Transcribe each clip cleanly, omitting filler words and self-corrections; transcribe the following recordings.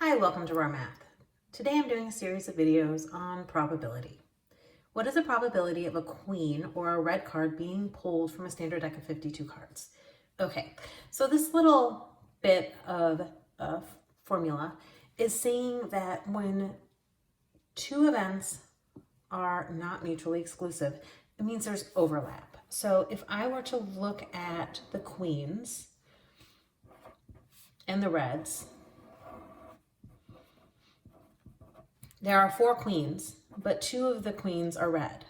Hi, welcome to Raw Math. Today I'm doing a series of videos on probability. What is the probability of a queen or a red card being pulled from a standard deck of 52 cards? Okay, so this little bit of formula is saying that when two events are not mutually exclusive, it means there's overlap. So if I were to look at the queens and the reds, there are 4 queens, but 2 of the queens are red.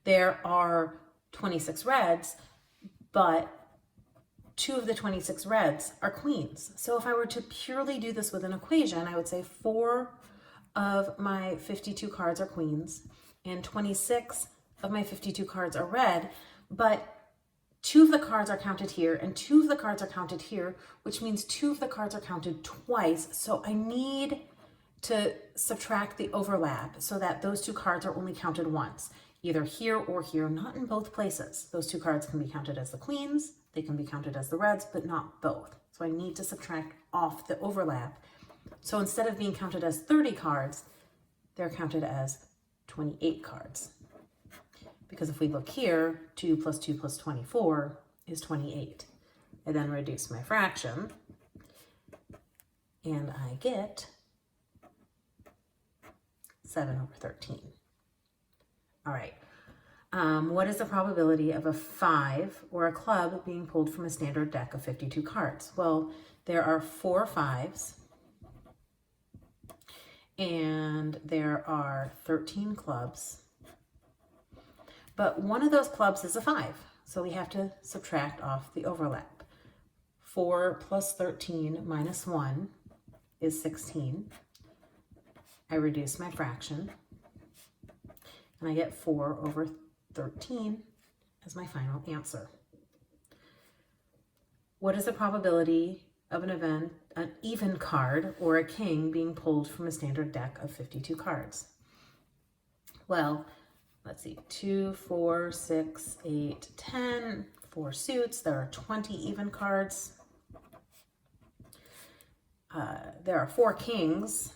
There are 26 reds, but 2 of the 26 reds are queens. So if I were to purely do this with an equation, I would say 4 of my 52 cards are queens and 26 of my 52 cards are red, but 2 of the cards are counted here and 2 of the cards are counted here, which means 2 of the cards are counted twice. So I need to subtract the overlap so that those 2 cards are only counted once, either here or here, not in both places. Those 2 cards can be counted as the queens, they can be counted as the reds, but not both. So I need to subtract off the overlap. So instead of being counted as 30 cards, they're counted as 28 cards. Because if we look here, 2 plus 2 plus 24 is 28. I then reduce my fraction, and I get 7 over 13. All right. What is the probability of a 5 or a club being pulled from a standard deck of 52 cards? Well, there are 4 5s and there are 13 clubs, but one of those clubs is a 5, so we have to subtract off the overlap. 4 plus 13 minus 1 is 16. I reduce my fraction, and I get 4 over 13 as my final answer. What is the probability of an even card or a king being pulled from a standard deck of 52 cards? Well, let's see, 2, 4, 6, 8, 10, 4 suits. There are 20 even cards. There are 4 kings.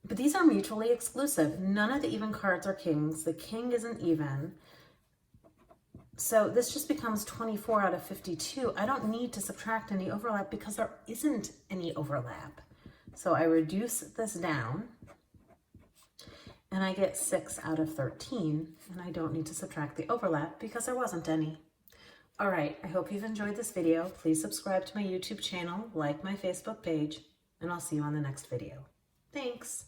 But these are mutually exclusive. None of the even cards are kings. The king isn't even. So this just becomes 24 out of 52. I don't need to subtract any overlap because there isn't any overlap. So I reduce this down and I get 6 out of 13. And I don't need to subtract the overlap because there wasn't any. All right, I hope you've enjoyed this video. Please subscribe to my YouTube channel, like my Facebook page, and I'll see you on the next video. Thanks.